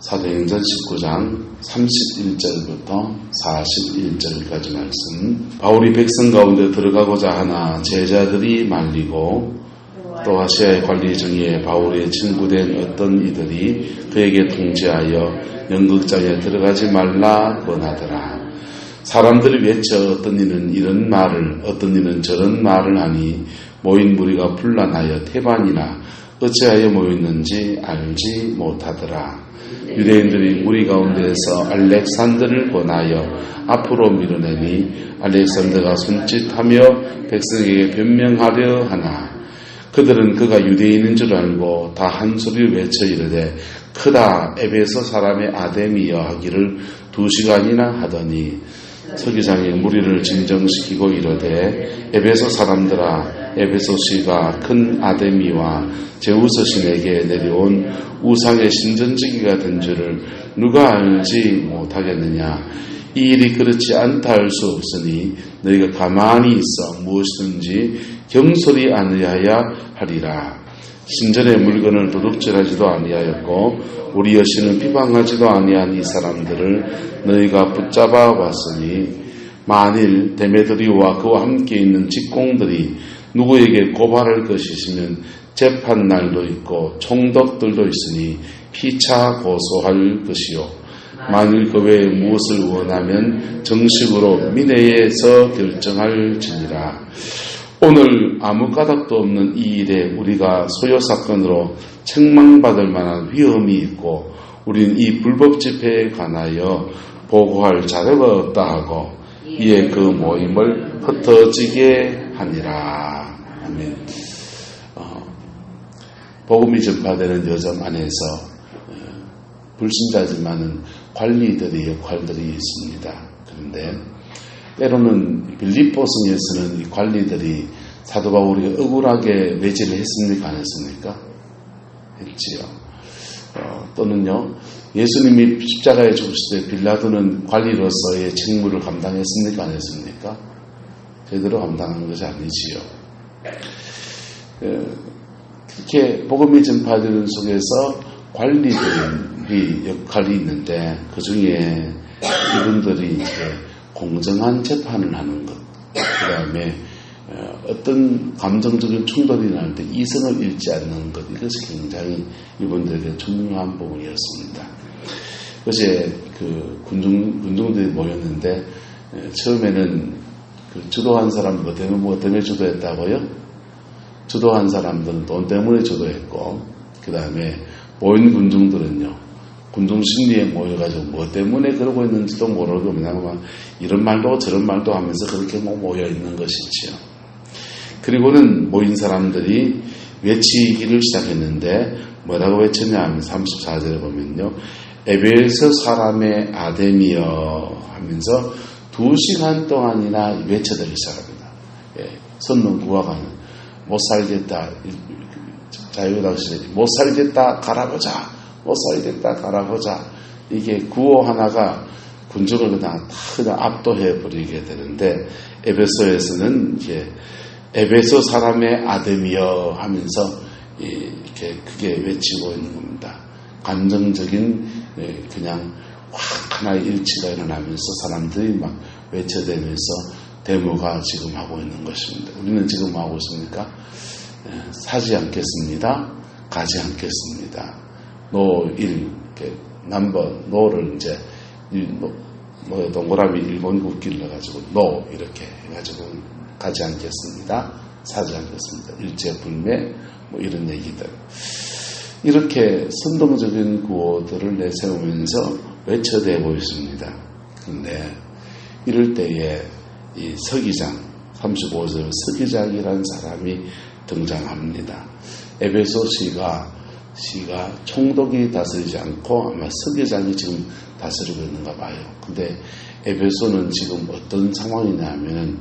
사도행전 19장 31절부터 41절까지 말씀. 바울이 백성 가운데 들어가고자 하나 제자들이 말리고 또 아시아의 관리 중에 바울의 친구된 어떤 이들이 그에게 통지하여 연극장에 들어가지 말라 권하더라. 사람들이 외쳐 어떤 이는 이런 말을 어떤 이는 저런 말을 하니 모인 무리가 분란하여 태반이나 어찌하여 모였는지 알지 못하더라. 유대인들이 무리 가운데에서 알렉산더를 권하여 앞으로 밀어내니 알렉산더가 손짓하며 백성에게 변명하려 하나 그들은 그가 유대인인 줄 알고 다 한 소리를 외쳐 이르되 크다 에베소 사람의 아데미여 하기를 2시간이나 하더니 서기장이 무리를 진정시키고 이르되 에베소 사람들아 에베소시가 큰 아데미와 제우스 신에게 내려온 우상의 신전지기가 된 줄을 누가 알지 못하겠느냐. 이 일이 그렇지 않다 할 수 없으니 너희가 가만히 있어 무엇이든지 경솔히 아니하여 하리라. 신전의 물건을 도둑질하지도 아니하였고 우리 여신을 비방하지도 아니한 이 사람들을 너희가 붙잡아 왔으니 만일 데메드리오와 그와 함께 있는 직공들이 누구에게 고발할 것이시면 재판날도 있고 총독들도 있으니 피차 고소할 것이요 만일 그 외에 무엇을 원하면 정식으로 민회에서 결정할지니라. 오늘 아무 까닭도 없는 이 일에 우리가 소요사건으로 책망받을 만한 위험이 있고 우리는 이 불법 집회에 관하여 보고할 자료가 없다 하고 이에 그 모임을 흩어지게 하니라. 아멘. 복음이 전파되는 여정 안에서 불신자지만은 관리들의 역할들이 있습니다. 그런데 때로는 빌립보성에서는 이 관리들이 사도 바울이 억울하게 매질을 했습니까? 안 했습니까? 했지요. 또는요, 예수님이 십자가에 죽으실 때 빌라도는 관리로서의 책무를 감당했습니까? 안 했습니까? 제대로 감당한 것이 아니지요. 그렇게 복음이 전파되는 속에서 관리들이 역할이 있는데 그 중에 이분들이 공정한 재판을 하는 것, 그 다음에 어떤 감정적인 충돌이 날 때 이성을 잃지 않는 것, 이것이 굉장히 이분들에게 중요한 부분이었습니다. 그것이 군중들이 모였는데 처음에는 주도한 사람 뭐 때문에 주도했다고요? 주도한 사람들은 돈 때문에 주도했고 그 다음에 모인 군중들은요 군중 심리에 모여가지고 뭐 때문에 그러고 있는지도 모르고 그냥 이런 말도 저런 말도 하면서 그렇게 모여 있는 것이지요. 그리고는 모인 사람들이 외치기를 시작했는데 뭐라고 외쳤냐 하면 34절에 보면요 에베소 사람의 아데미여 하면서 2시간 동안이나 외쳐들기 시작합니다. 선능 구하가는 못 살겠다 자유당시 못 살겠다 가라보자 못 살겠다 가라보자 이게 구호 하나가 군중을 그냥 압도해 버리게 되는데 에베소에서는 이제 에베소 사람의 아데미여 하면서 이렇게 크게 외치고 있는 겁니다. 감정적인 그냥 확 하나의 일치가 일어나면서 사람들이 막 외쳐대면서 데모가 지금 하고 있는 것입니다. 우리는 지금 하고 있습니까? 사지 않겠습니다. 가지 않겠습니다. 노를 이제 동그라미 일본 국기를 넣어가지고 노 이렇게 해가지고 가지 않겠습니다. 사지 않겠습니다. 일제불매 이런 얘기들 이렇게 선동적인 구호들을 내세우면서 외쳐대고 있습니다. 그런데 이럴 때에 이 서기장 35절 서기장이라는 사람이 등장합니다. 에베소 시가 총독이 다스리지 않고 아마 서기장이 지금 다스리고 있는가 봐요. 근데 에베소는 지금 어떤 상황이냐면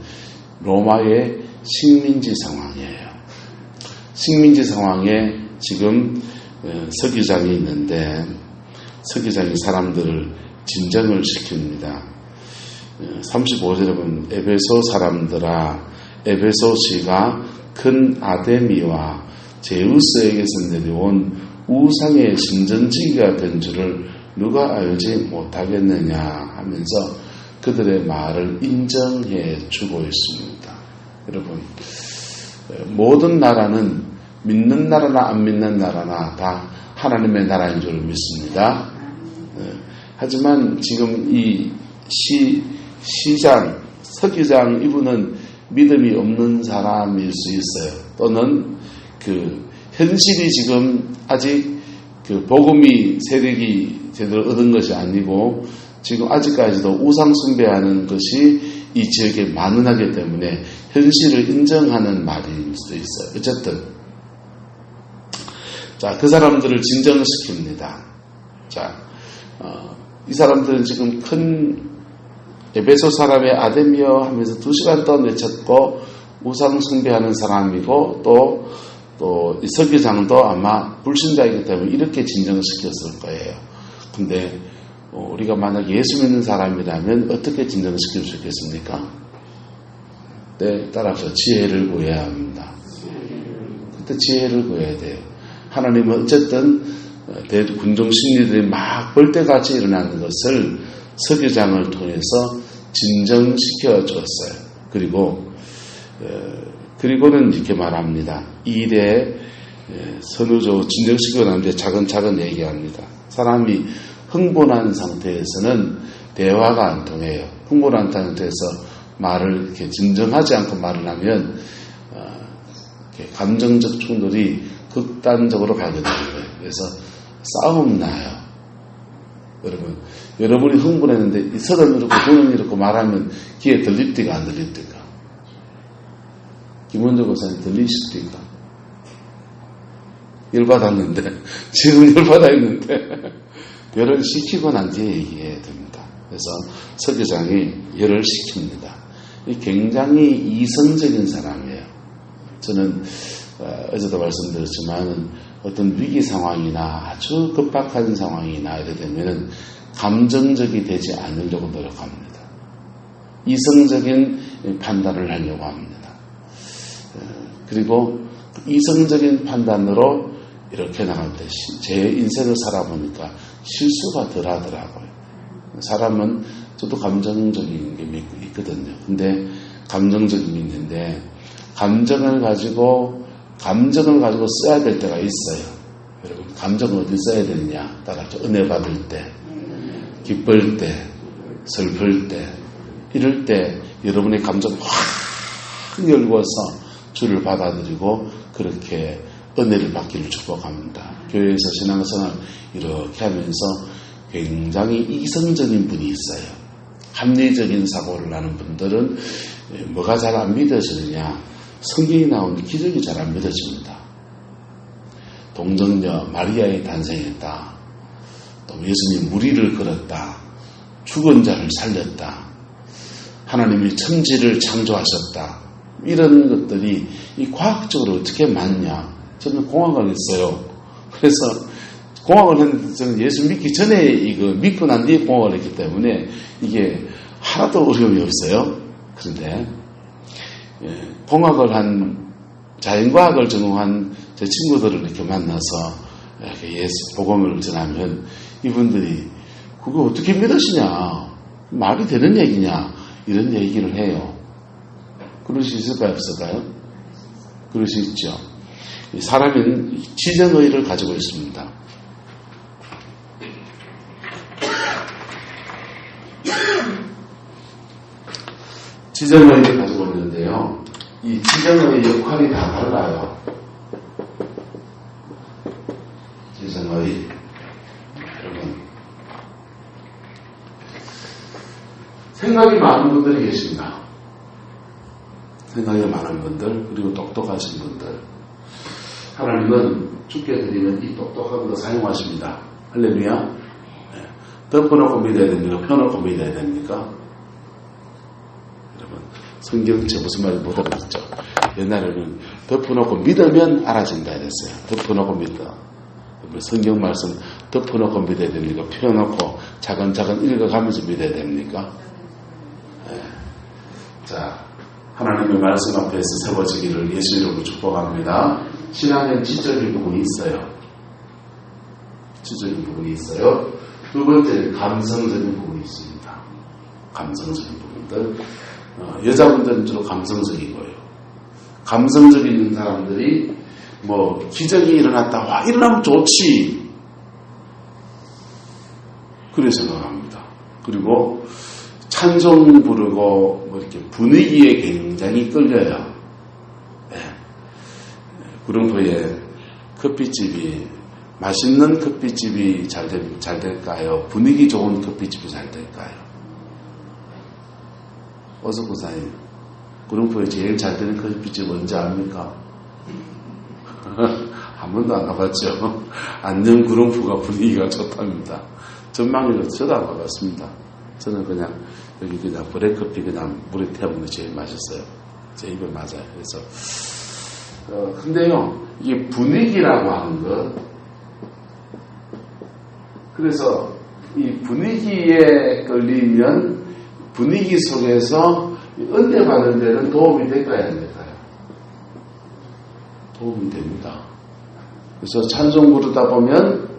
로마의 식민지 상황이에요. 식민지 상황에 지금 서기장이 있는데 서기장이 사람들을 진정을 시킵니다. 35절에 보면 에베소 사람들아 에베소시가 큰 아데미와 제우스에게서 내려온 우상의 신전지기가 된 줄을 누가 알지 못하겠느냐 하면서 그들의 말을 인정해 주고 있습니다. 여러분, 모든 나라는 믿는 나라나 안 믿는 나라나 다 하나님의 나라인 줄 믿습니다. 하지만 지금 이 시장, 서기장 이분은 믿음이 없는 사람일 수 있어요. 또는 현실이 지금 아직 복음이 세력이 제대로 얻은 것이 아니고 지금 아직까지도 우상 숭배하는 것이 이 지역에 만연하기 때문에 현실을 인정하는 말일 수도 있어요. 어쨌든 자, 그 사람들을 진정시킵니다. 자, 이 사람들은 지금 큰 에베소 사람의 아데미어 하면서 2시간 동안 외쳤고 우상 숭배하는 사람이고 또 이 서기장도 아마 불신자이기 때문에 이렇게 진정시켰을 거예요. 근데 우리가 만약 예수 믿는 사람이라면 어떻게 진정시킬 수 있겠습니까? 네, 따라서 지혜를 구해야 합니다. 그때 지혜를 구해야 돼요. 하나님은 어쨌든 군중 심리들이 막 벌떼같이 일어나는 것을 서기장을 통해서 진정시켜 줬어요. 그리고는 이렇게 말합니다. 이 일에 선우조 진정시키고 난 뒤에 차근차근 얘기합니다. 사람이 흥분한 상태에서는 대화가 안 통해요. 흥분한 상태에서 말을 이렇게 진정하지 않고 말을 하면 감정적 충돌이 극단적으로 가게 되는 거예요. 그래서 싸움 나요. 여러분이 흥분했는데 서든 이렇고 눈은 이렇고 말하면 귀에 들립니까 안 들립니까? 김원조 고사님 들리십니까? 열받았는데 지금 열받아 있는데 열을 식히고 난 뒤에 얘기해야 됩니다. 그래서 서기장이 열을 식힙니다. 굉장히 이성적인 사람이에요. 저는 어제도 말씀드렸지만 어떤 위기 상황이나 아주 급박한 상황이나 이래 되면 감정적이 되지 않으려고 노력합니다. 이성적인 판단을 하려고 합니다. 그리고 이성적인 판단으로 이렇게 나갈 때 제 인생을 살아보니까 실수가 덜 하더라고요. 사람은 저도 감정적인 게 있거든요. 근데 감정적인 게 있는데 감정을 가지고 써야 될 때가 있어요. 여러분, 감정을 어디 써야 되느냐? 따라서 은혜 받을 때, 기쁠 때, 슬플 때, 이럴 때 여러분의 감정 확 열고서 주를 받아들이고 그렇게 은혜를 받기를 축복합니다. 교회에서 신앙생활 이렇게 하면서 굉장히 이성적인 분이 있어요. 합리적인 사고를 하는 분들은 뭐가 잘 안 믿어지느냐? 성경이 나오는 기적이 잘 안 믿어집니다. 동정녀 마리아의 탄생했다. 또 예수님 무리를 걸었다. 죽은 자를 살렸다. 하나님이 천지를 창조하셨다. 이런 것들이 이 과학적으로 어떻게 맞냐? 저는 공학을 했어요. 그래서 공학을 했는데 저는 예수 믿기 전에 이거 믿고 난 뒤에 공학을 했기 때문에 이게 하나도 어려움이 없어요. 그런데 공학을 한 자연과학을 전공한 제 친구들을 이렇게 만나서 이렇게 예수 복음을 전하면 이분들이 그거 어떻게 믿으시냐? 말이 되는 얘기냐? 이런 얘기를 해요. 그럴 수 있을까요? 없을까요? 그럴 수 있죠. 사람은 지정의를 가지고 있습니다. 지정의를 가지고 있는데요. 이 지정의 역할이 다 달라요. 지정의. 여러분. 생각이 많은 분들이 계십니다. 생각이 많은 분들, 그리고 똑똑하신 분들. 하나님은 죽게 드리면 이 똑똑한 거 사용하십니다. 할렐루야. 네. 덮어놓고 믿어야 됩니까? 펴놓고 믿어야 됩니까? 여러분, 성경책 무슨 말인지 못 알아듣죠? 옛날에는 덮어놓고 믿으면 알아진다 이랬어요. 덮어놓고 믿어. 성경 말씀 덮어놓고 믿어야 됩니까? 펴놓고 차근차근 읽어가면서 믿어야 됩니까? 네. 자, 하나님의 말씀 앞에서 세워지기를 예수 이름으로 축복합니다. 신앙엔 지적인 부분이 있어요. 지적인 부분이 있어요. 두 번째는 감성적인 부분이 있습니다. 감성적인 부분들. 여자분들은 주로 감성적이고요. 감성적인 사람들이 뭐 기적이 일어났다. 와, 일어나면 좋지. 그렇게 생각합니다. 그리고 찬송 부르고 뭐 이렇게 분위기에 굉장히 끌려요. 네. 구룡포에 커피집이 맛있는 커피집이 잘 될까요? 분위기 좋은 커피집이 잘 될까요? 어서구사님, 구룡포에 제일 잘 되는 커피집 뭔지 압니까? 한 번도 안 가봤죠. 안녕 구룡포가 분위기가 좋답니다. 전망이라도 저도 안 가봤습니다. 저는 그냥 여기 그냥 브레커피 그냥 물에 태우는 게 제일 맛있어요. 제 입에 맞아요. 그래서 근데요, 이게 분위기라고 하는 것, 그래서 이 분위기에 끌리면 분위기 속에서 은혜 받는 데는 도움이 될까요, 안 될까요? 도움이 됩니다. 그래서 찬송 부르다 보면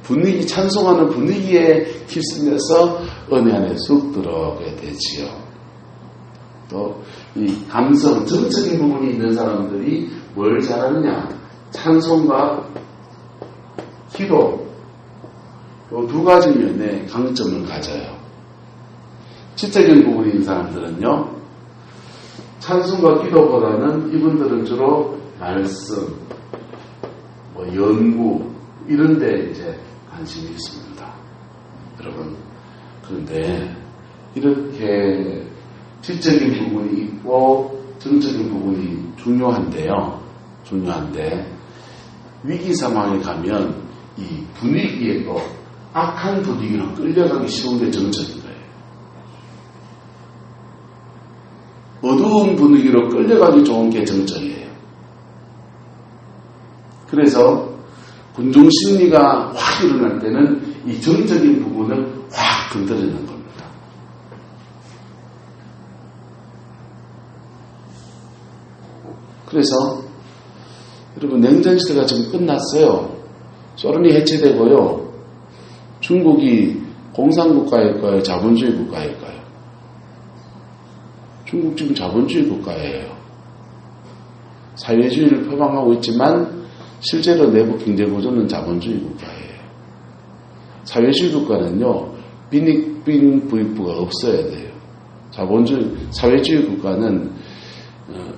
분위기, 찬송하는 분위기에 휩쓸려서 은혜 안에 쑥 들어오게 되지요. 또 이 감성, 정적인 부분이 있는 사람들이 뭘 잘하느냐? 찬송과 기도, 이 두 가지 면에 강점을 가져요. 지적인 부분이 있는 사람들은요, 찬송과 기도보다는 이분들은 주로 말씀, 뭐 연구, 이런 데 이제 관심이 있습니다. 여러분, 그런데 이렇게 지적인 부분이 있고 정적인 부분이 중요한데요. 중요한데 위기 상황에 가면 이 분위기에도 악한 분위기로 끌려가기 쉬운 게 정적인 거예요. 어두운 분위기로 끌려가기 좋은 게 정적이에요. 그래서 군중심리가 확 일어날 때는 이 정적인 부분을 확 건드리는 겁니다. 그래서 여러분, 냉전시대가 지금 끝났어요. 소련이 해체되고요. 중국이 공산국가일까요? 자본주의 국가일까요? 중국 지금 자본주의 국가예요. 사회주의를 표방하고 있지만 실제로 내부 경제구조는 자본주의 국가예요. 사회주의 국가는요, 빈익빈 부익부가 없어야 돼요. 사회주의 국가는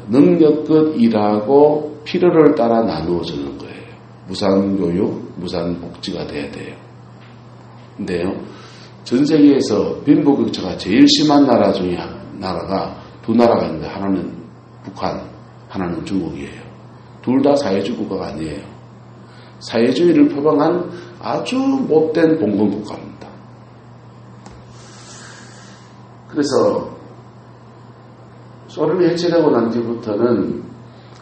능력껏 일하고 필요를 따라 나누어주는 거예요. 무상교육, 무상복지가 돼야 돼요. 근데요, 전 세계에서 빈부격차가 제일 심한 나라 중에 나라가 두 나라가 있는데, 하나는 북한, 하나는 중국이에요. 둘 다 사회주의 국가가 아니에요. 사회주의를 표방한 아주 못된 봉건국가입니다. 그래서 소련이 해체되고 난 뒤부터는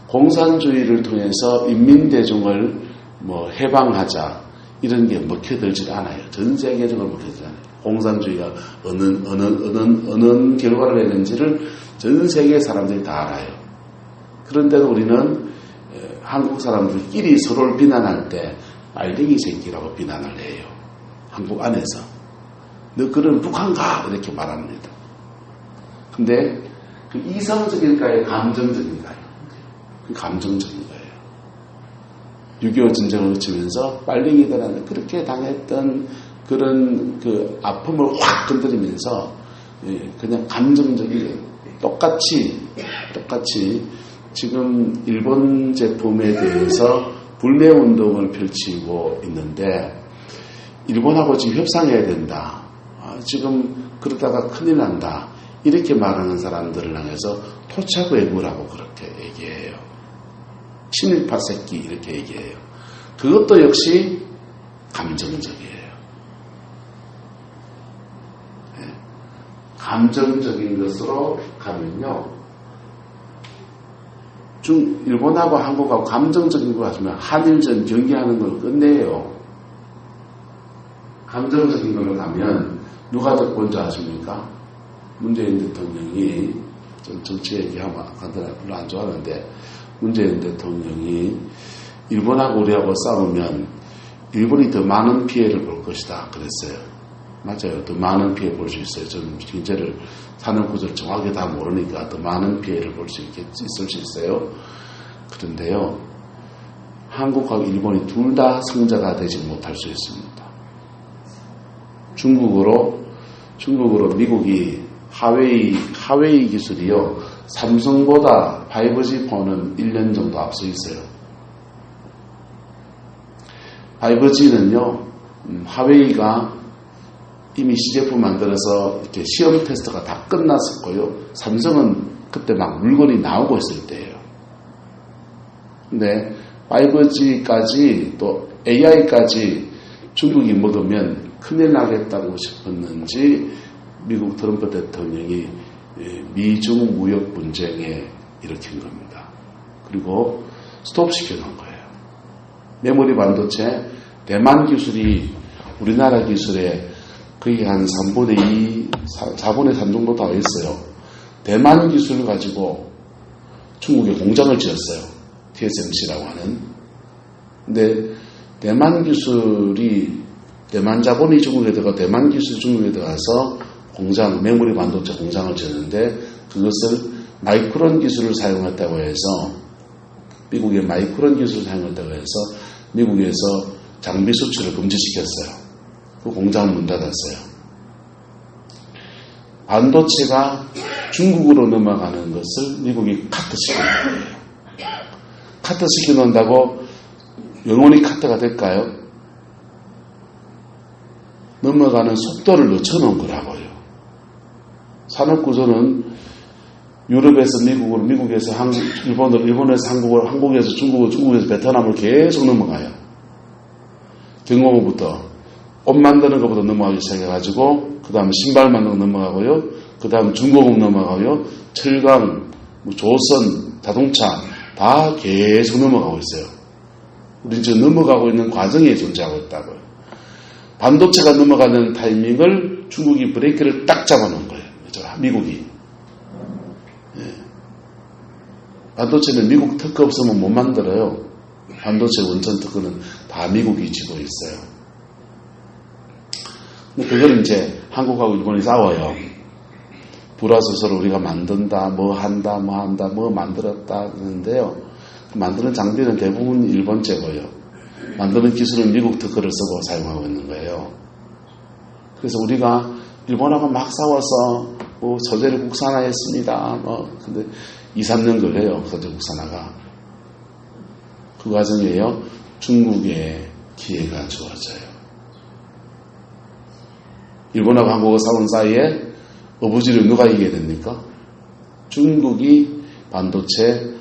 공산주의를 통해서 인민대중을 뭐 해방하자 이런 게 먹혀들지 않아요. 전 세계적으로 먹혀들지 않아요. 공산주의가 어느 결과를 내는지를 전 세계 사람들이 다 알아요. 그런데도 우리는 한국 사람들끼리 서로를 비난할 때 빨갱이 새끼라고 비난을 해요. 한국 안에서. 너 그런 북한 가! 이렇게 말합니다. 근데 그 이성적일까요? 감정적인가요? 그 감정적인 거예요. 6.25 전쟁을 거치면서 빨갱이들한테 그렇게 당했던 그런 그 아픔을 확 건드리면서 그냥 감정적인, 똑같이 지금 일본 제품에 대해서 불매운동을 펼치고 있는데, 일본하고 지금 협상해야 된다. 지금 그러다가 큰일 난다. 이렇게 말하는 사람들을 향해서 토착외구라고 그렇게 얘기해요. 친일파 새끼 이렇게 얘기해요. 그것도 역시 감정적이에요. 감정적인 것으로 가면요, 일본하고 한국하고 감정적인 거 하시면 한일전 경기하는 걸 끝내요. 감정적인 걸로 가면 누가 더 먼저 하십니까? 문재인 대통령이, 좀 정치 얘기하면 별로 안 좋아하는데, 문재인 대통령이 일본하고 우리하고 싸우면 일본이 더 많은 피해를 볼 것이다 그랬어요. 맞아요. 더 많은 피해 볼 수 있어요. 저는 경제를, 산업 구조를 정확하게 다 모르니까 더 많은 피해를 볼 수 있을 수 있어요. 그런데요, 한국하고 일본이 둘 다 승자가 되지 못할 수 있습니다. 중국으로 미국이 하웨이 기술이요, 삼성보다 5G 폰은 1년 정도 앞서 있어요. 5G는요, 하웨이가 이미 시제품 만들어서 이렇게 시험 테스트가 다 끝났었고요. 삼성은 그때 막 물건이 나오고 있을 때예요. 근데 5G까지 또 AI까지 중국이 먹으면 큰일 나겠다고 싶었는지 미국 트럼프 대통령이 미중 무역 분쟁에 일으킨 겁니다. 그리고 스톱시켜 놓은 거예요. 메모리 반도체 대만 기술이 우리나라 기술에 거의 한 3분의 2, 4분의 3 정도 다 있어요. 대만 기술을 가지고 중국에 공장을 지었어요. TSMC라고 하는. 근데 대만 기술이, 대만 자본이 중국에 들어가, 대만 기술이 중국에 들어가서 메모리 반도체 공장을 지었는데, 그것을 마이크론 기술을 사용했다고 해서, 미국의 마이크론 기술을 사용했다고 해서 미국에서 장비 수출을 금지시켰어요. 그 공장을 문 닫았어요. 반도체가 중국으로 넘어가는 것을 미국이 카트시켜 놓은 거예요. 카트시켜 놓는다고 영원히 카트가 될까요? 넘어가는 속도를 늦춰놓은 거라고요. 산업구조는 유럽에서 미국으로, 미국에서 일본으로, 일본에서 한국으로, 한국에서 중국으로, 중국에서 베트남으로 계속 넘어가요. 경공업부터 옷 만드는 것부터 넘어가기 시작해가지고, 그 다음에 신발 만드는 거 넘어가고요, 그 다음 중공업 넘어가고요, 철강, 조선, 자동차 다 계속 넘어가고 있어요. 우리는 지금 넘어가고 있는 과정에 존재하고 있다고요. 반도체가 넘어가는 타이밍을 중국이 브레이크를 딱 잡아놓은 거예요. 미국이. 예. 반도체는 미국 특허 없으면 못 만들어요. 반도체 원천 특허는 다 미국이 쥐고 있어요. 근데 그걸 이제 한국하고 일본이 싸워요. 불화서 서로 우리가 만든다, 뭐 만들었다 그러는데요. 만드는 장비는 대부분 일본 제고요. 만드는 기술은 미국 특허를 쓰고 사용하고 있는 거예요. 그래서 우리가 일본하고 막 싸워서 뭐 소재를 국산화했습니다. 근데 2, 3년 걸려요. 소재 국산화가. 그 과정에요. 중국에 기회가 주어져요. 일본하고 한국하고 싸운 사이에 어부지를 누가 이겨야 됩니까? 중국이 반도체,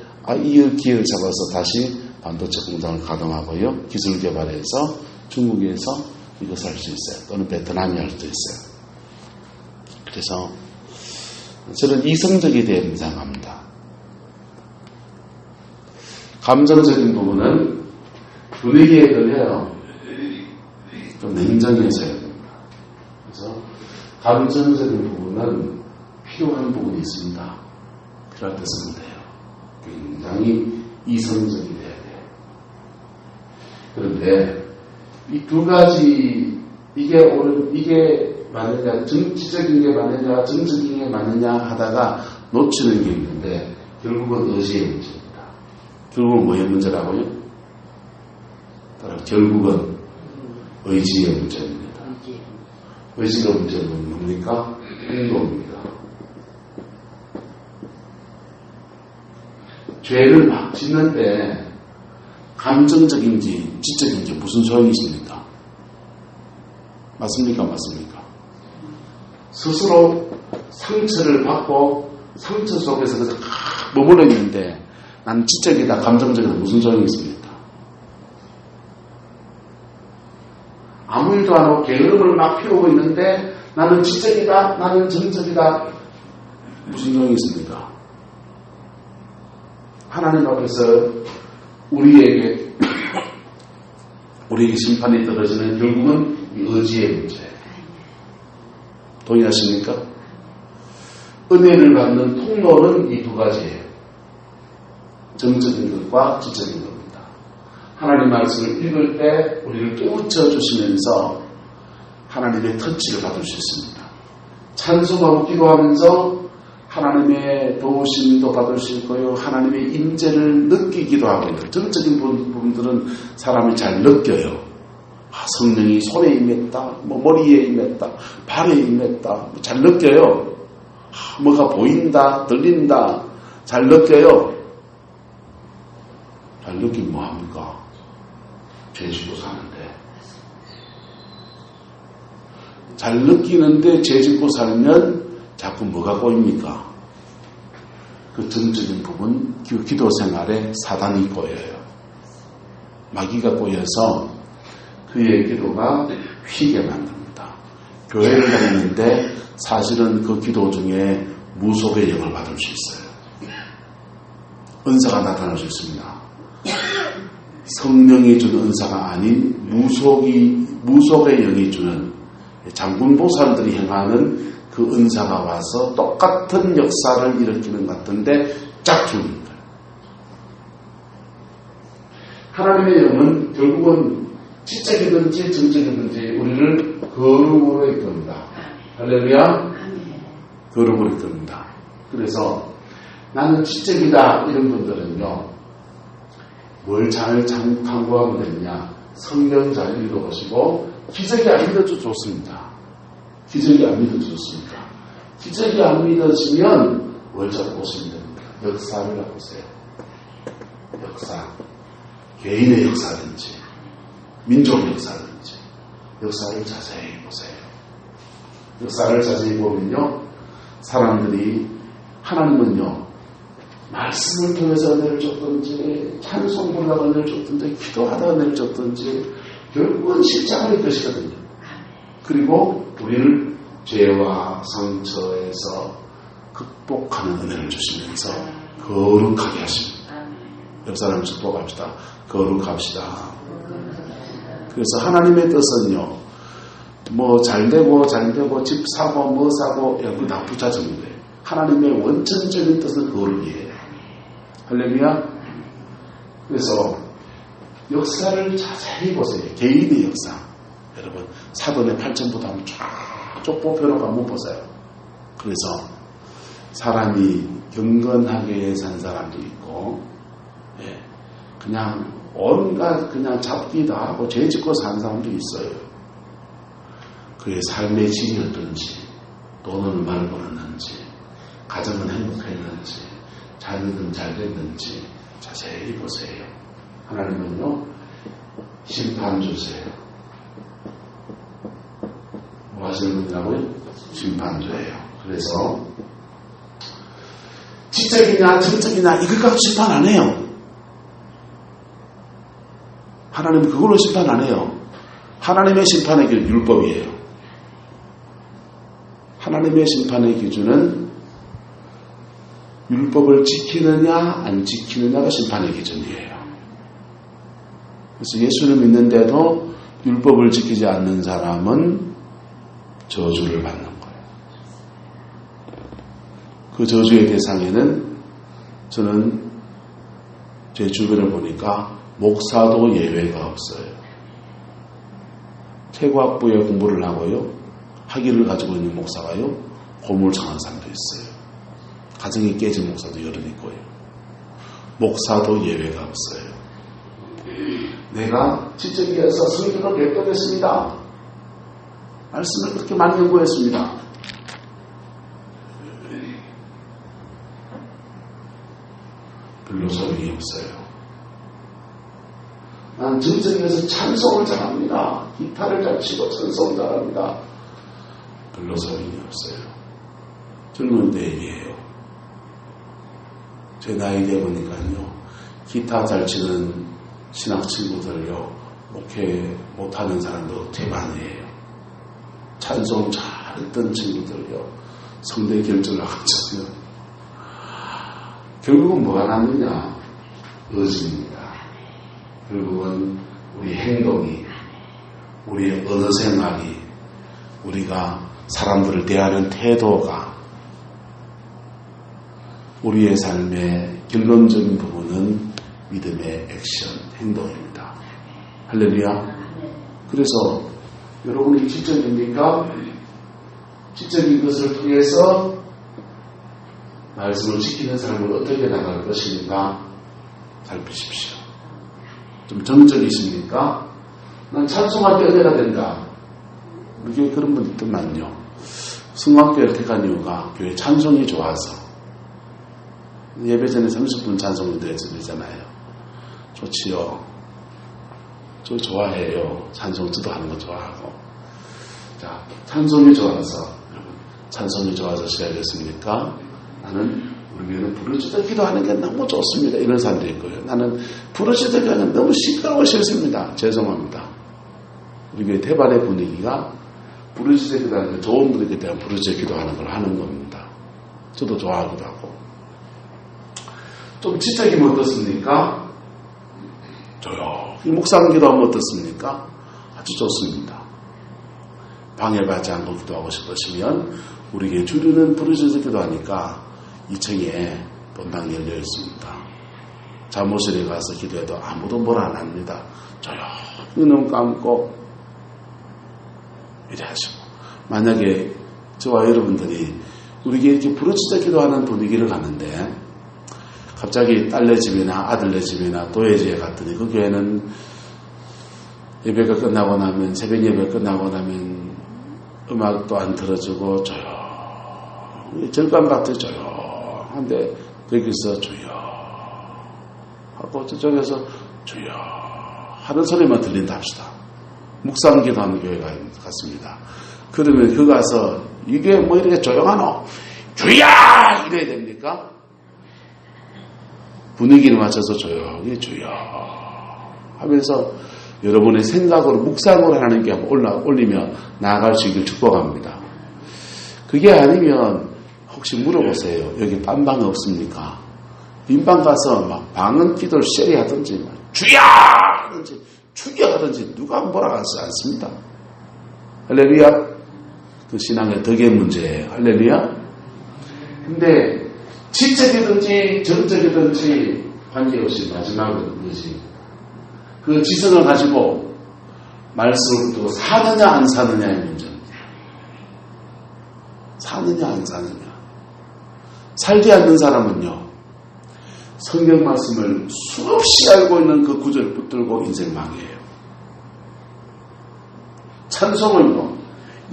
이 기회를 잡아서 다시 반도체 공장을 가동하고요. 기술 개발해서 중국에서 이것을 할 수 있어요. 또는 베트남이 할 수도 있어요. 그래서 저는 이성적이 되어야 생각합니다. 감정적인 부분은 분위기에 걸려요. 좀 냉정해져야 됩니다. 그래서 감정적인 부분은 필요한 부분이 있습니다. 필요할 때 쓰면 돼요. 굉장히 이성적이 돼야 돼요. 그런데 이 두 가지, 이게 맞느냐, 정치적인 게 맞느냐, 정적인 게 맞느냐 하다가 놓치는 게 있는데, 결국은 의지의 문제입니다. 결국은 뭐의 문제라고요? 결국은 의지의 문제입니다. 의지가 문제는 뭡니까? 행동입니다. 죄를 막 짓는데 감정적인지 지적인지 무슨 소용이 있습니까? 맞습니까? 맞습니까? 스스로 상처를 받고 상처 속에서 그래서 머물러 있는데 난 지적이다, 감정적이다 무슨 소용이 있습니까? 아무 일도 안 하고 게으름을 막 피우고 있는데 나는 지적이다, 나는 정적이다 무슨 소용이 있습니까? 하나님 앞에서 우리에게 심판이 떨어지는 결국은 이 의지의 문제예요. 동의하십니까? 은혜를 받는 통로는 이 두 가지예요. 정적인 것과 지적인 겁니다. 하나님 말씀을 읽을 때 우리를 깨우쳐 주시면서 하나님의 터치를 받을 수 있습니다. 찬송하고 기도하면서 하나님의 도우심도 받을 수 있고요. 하나님의 임재를 느끼기도 하고요. 정적인 부분들은 사람이 잘 느껴요. 성령이 손에 임했다, 머리에 임했다, 발에 임했다, 잘 느껴요. 뭐가 보인다, 들린다, 잘 느껴요. 잘 느끼면 뭐합니까? 죄 짓고 사는데. 잘 느끼는데 죄 짓고 살면 자꾸 뭐가 꼬입니까? 그 정적인 부분, 기도 생활에 사단이 꼬여요. 마귀가 꼬여서 그의 기도가 휘게 만듭니다. 교회를 다니는데 사실은 그 기도 중에 무속의 영을 받을 수 있어요. 은사가 나타날 수 있습니다. 성령이 주는 은사가 아닌 무속의 영이 주는 장군보살들이 행하는 그 은사가 와서 똑같은 역사를 일으키는 것 같은데 쫙 주는 거예요. 하나님의 영은 결국은 지적이든지 정적이든지 우리를 거룩으로 이끕니다. 할렐루야. 거룩으로 이끕니다. 그래서 나는 지적이다 이런 분들은요. 뭘 잘 탐구하면 되느냐. 성경 잘 읽어보시고 기적이 안 믿어도 좋습니다. 기적이 안 믿어도 좋습니다. 기적이 안 믿어지면 뭘 잘 보시면 됩니다. 역사를 보세요. 역사. 개인의 역사든지 민족의 역사든지 역사를 자세히 보세요. 역사를 자세히 보면요. 사람들이 하나님은요. 말씀을 통해서 은혜를 줬든지 찬송 부르다가 은혜를 줬든지 기도하다가 은혜를 줬든지 결국은 십자가의 것이거든요. 그리고 우리를 죄와 상처에서 극복하는 은혜를 주시면서 거룩하게 하십니다. 옆 사람 축복합시다. 거룩합시다. 그래서 하나님의 뜻은요. 뭐 잘되고 집 사고 뭐 사고 그거 다 부차적인 거예요. 하나님의 원천적인 뜻은 거룩이에요. 할렐루야. 그래서 역사를 자세히 보세요. 개인의 역사. 여러분 사돈의 8천부터 한번 쭉 뽑혀놓고 한번 보세요. 그래서 사람이 경건하게 산 사람도 있고 그냥 온갖 그냥 잡기도 하고 죄 짓고 사는 사람도 있어요. 그의 삶의 질이 어떤지, 돈을 얼마나 벌었는지, 가정은 행복했는지, 자녀는 잘 됐는지 자세히 보세요. 하나님은요 심판 주세요. 뭐 하시는 분이라고요? 심판주예요. 그래서 지적이냐 정적이냐 이것 갖고 심판 안 해요. 하나님은 그걸로 심판 안 해요. 하나님의 심판의 기준 율법이에요. 하나님의 심판의 기준은 율법을 지키느냐 안 지키느냐가 심판의 기준이에요. 그래서 예수를 믿는데도 율법을 지키지 않는 사람은 저주를 받는 거예요. 그 저주의 대상에는 저는 제 주변을 보니까 목사도 예외가 없어요. 최고학부에 공부를 하고요. 학위를 가지고 있는 목사가요. 고물상한 사람도 있어요. 가정이 깨진 목사도 여러 있고요. 목사도 예외가 없어요. 내가 지적위에서 성경을 배웠겠습니다. 말씀을 그렇게 많이 연구했습니다. 별로 소용이 없어요. 난 정적에서 찬송을 잘합니다. 기타를 잘 치고 찬송을 잘합니다. 별로 소용이 없어요. 젊은 때이에요. 제 나이 되보니까요. 기타 잘 치는 신학 친구들요. 목회 못하는 사람도 대반이에요. 찬송 잘했던 친구들요. 성대 결절을 하면 결국은 뭐가 남느냐? 의지입니다. 결국은 우리 행동이, 우리의 언어 생활이, 우리가 사람들을 대하는 태도가 우리의 삶의 결론적인 부분은 믿음의 액션, 행동입니다. 할렐루야. 그래서 여러분이 지적입니까? 지적인 것을 통해서 말씀을 지키는 삶을 어떻게 나갈 것인가 살피십시오. 좀 정적이십니까? 난 찬송할 때 은혜가 된다. 우리 교회 그런 분 있더만요. 승화교회를 택한 이유가 교회 찬송이 좋아서. 예배 전에 30분 찬송을 드리잖아요. 좋지요. 저 좋아해요. 찬송 기도하는 거 좋아하고. 자, 찬송이 좋아서. 찬송이 좋아서 시작했습니까? 나는 우리 교회는 부르짖어 기도하는 게 너무 좋습니다. 이런 사람들이 있고요. 나는 부르짖어 기도하는 게 너무 시끄러워 싫습니다. 죄송합니다. 우리 교회 대발의 분위기가 부르짖어 기도하는 게 좋은 분이기 때문에 부르짖어 기도하는 걸 하는 겁니다. 저도 좋아하기도 하고. 좀 지적이면 어떻습니까? 조용히 묵상 기도하면 어떻습니까? 아주 좋습니다. 방해받지 않고 기도하고 싶으시면 우리 교회 주류는 부르짖어 기도하니까 2층에 본당이 열려 있습니다. 잠옷실에 가서 기도해도 아무도 뭘 안 합니다. 조용히 눈 감고 이래 하시고. 만약에 저와 여러분들이 우리 교회 이렇게 부르짖어 기도하는 분위기를 가는데 갑자기 딸네 집이나 아들네 집이나 도예지에 갔더니 그 교회는 예배가 끝나고 나면 새벽 예배 끝나고 나면 음악도 안 틀어주고 조용히 절간밭에 조용한데 여기서 조용 하고 저쪽에서 조용 하는 소리만 들린다 합시다. 묵상 기도하는 교회가 같습니다. 그러면 그 가서 이게 뭐 이렇게 조용하노? 주야! 이래야 됩니까? 분위기를 맞춰서 조용히 주여 하면서 여러분의 생각으로 묵상으로 하는 게 올리며 나아갈 수 있길 축복합니다. 그게 아니면 혹시 물어보세요. 여기 딴방 없습니까? 빈방 가서 막 방언 기도를 쉐리 하든지 주여 하든지 죽여 하든지 누가 뭐라 하지 않습니다. 할렐루야. 그 신앙의 덕의 문제예요. 할렐루야. 근데 지적이든지 정적이든지 관계없이 마지막은 뭐지? 그 지성을 가지고 말씀을 두고 사느냐 안 사느냐의 문제입니다. 사느냐 안 사느냐. 살지 않는 사람은요. 성경 말씀을 수없이 알고 있는 그 구절을 붙들고 인생 망해요. 찬송을요.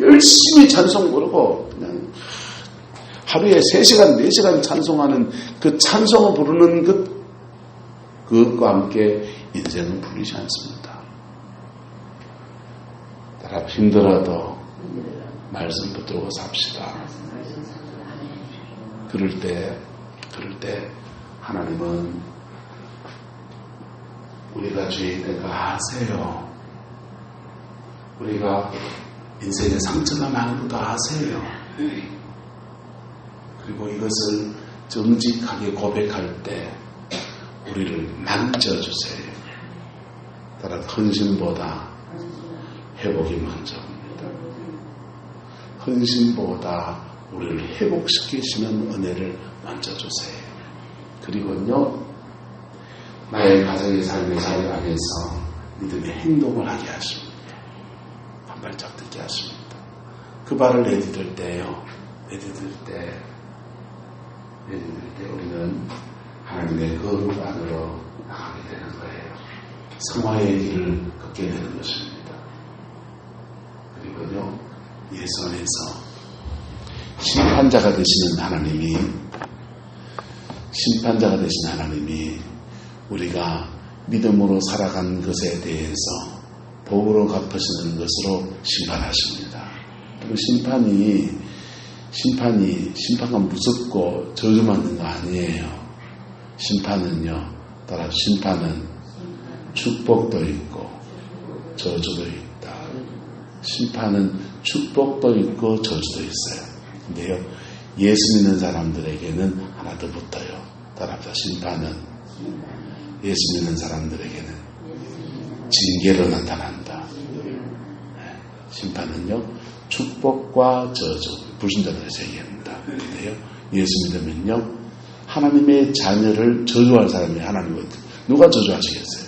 열심히 찬송 부르고 그냥 하루에 3시간, 4시간 찬송하는 그 찬송을 부르는 그것과 함께 인생은 풀리지 않습니다. 따라 힘들어도 말씀 붙들고 삽시다. 그럴 때 하나님은 우리가 죄에 대해 아세요. 우리가 인생에 상처가 많은 것도 아세요. 그리고 이것을 정직하게 고백할 때 우리를 만져주세요. 따라 헌신보다 회복이 먼저입니다. 헌신보다 우리를 회복시키시는 은혜를 만져주세요. 그리고요, 나의 가정의 삶의 자리 안에서 믿음의 행동을 하게 하십니다. 한 발짝 듣게 하십니다. 그 발을 내디딜 때요, 내디딜 때 우리는 하나님의 거룩 안으로 나가게 되는 거예요. 성화의 길을 걷게 되는 것입니다. 그리고요, 예수 안에서 심판자가 되시는 하나님이 우리가 믿음으로 살아간 것에 대해서 복으로 갚으시는 것으로 심판하십니다. 그리고 심판가 무섭고 저주받는 거 아니에요. 심판은 축복도 있고 저주도 있다. 심판은 축복도 있고 저주도 있어요. 근데요, 예수 믿는 사람들에게는 하나 더 붙어요. 따라합시다. 심판은 예수 믿는 사람들에게는 징계로 나타난다. 네. 심판은요, 축복과 저주, 불신자들에서 얘기합니다. 그런데요, 예수 믿으면요, 하나님의 자녀를 저주할 사람이 하나님은 누가 저주하시겠어요?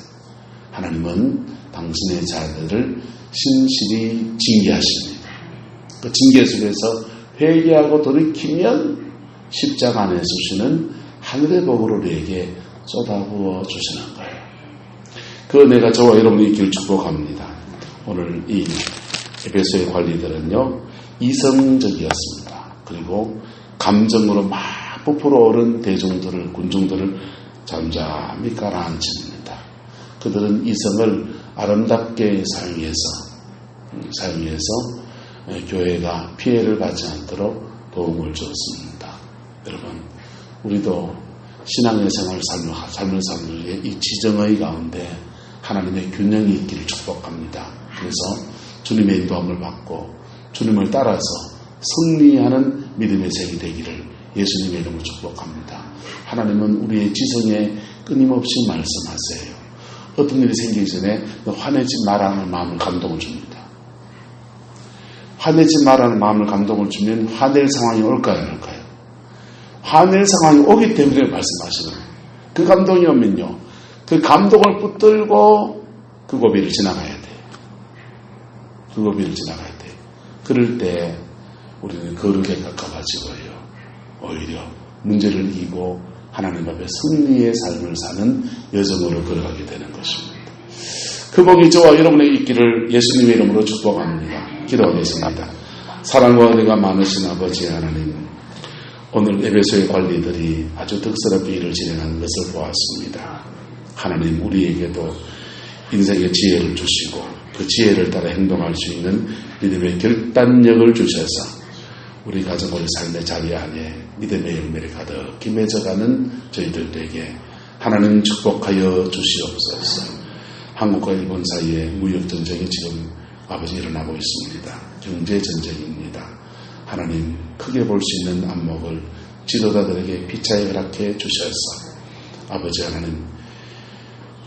하나님은 당신의 자녀를 신실히 징계하십니다. 그 징계 속에서 회개하고 돌이키면 십자가 안에 주시는 하늘의 복을 우리에게 쏟아부어 주시는 거예요. 그 내가 저와 여러분이 있기를 축복합니다. 오늘 이 에베소의 관리들은요, 이성적이었습니다. 그리고 감정으로 막 부풀어 오른 대중들을, 군중들을 잠잠히 가라앉힙니다. 그들은 이성을 아름답게 사용해서 교회가 피해를 받지 않도록 도움을 주었습니다. 여러분, 우리도 신앙의 생활, 삶을 사는 이 지정의 가운데 하나님의 균형이 있기를 축복합니다. 그래서 주님의 인도함을 받고 주님을 따라서 승리하는 믿음의 생이 되기를 예수님의 이름으로 축복합니다. 하나님은 우리의 지성에 끊임없이 말씀하세요. 어떤 일이 생기기 전에 너 화내지 말라는 마음을 감동을 줍니다. 화내지 말라는 마음을 감동을 주면 화낼 상황이 올까요? 안 올까요? 화낼 상황이 오기 때문에 말씀하시는 거예요. 그 감동이 오면요, 그 감동을 붙들고 그 고비를 지나가야 돼요. 그 고비를 지나가야 돼요. 그럴 때 우리는 거룩에 가까워지고요, 오히려 문제를 이기고 하나님 앞에 승리의 삶을 사는 여정으로 걸어가게 되는 것입니다. 그 복이 저와 여러분의 있기를 예수님의 이름으로 축복합니다. 기도하겠습니다. 사랑과 은혜가 많으신 아버지 하나님, 오늘 에베소의 관리들이 아주 덕스럽게 일을 진행하는 것을 보았습니다. 하나님, 우리에게도 인생의 지혜를 주시고 그 지혜를 따라 행동할 수 있는 믿음의 결단력을 주셔서 우리 가정의 삶의 자리 안에 믿음의 열매를 가득히 맺어가는 저희들에게 하나님 축복하여 주시옵소서. 한국과 일본 사이에 무역전쟁이 지금 아버지 일어나고 있습니다. 경제전쟁입니다. 하나님, 크게 볼 수 있는 안목을 지도자들에게 피차에 허락해 주셔서 아버지 하나님,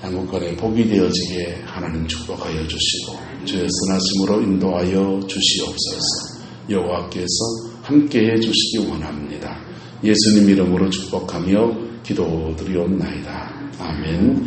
양국 간에 복이 되어지게 하나님 축복하여 주시고 주의 선하심으로 인도하여 주시옵소서. 여호와께서 함께해 주시기 원합니다. 예수님 이름으로 축복하며 기도드리옵나이다. 아멘.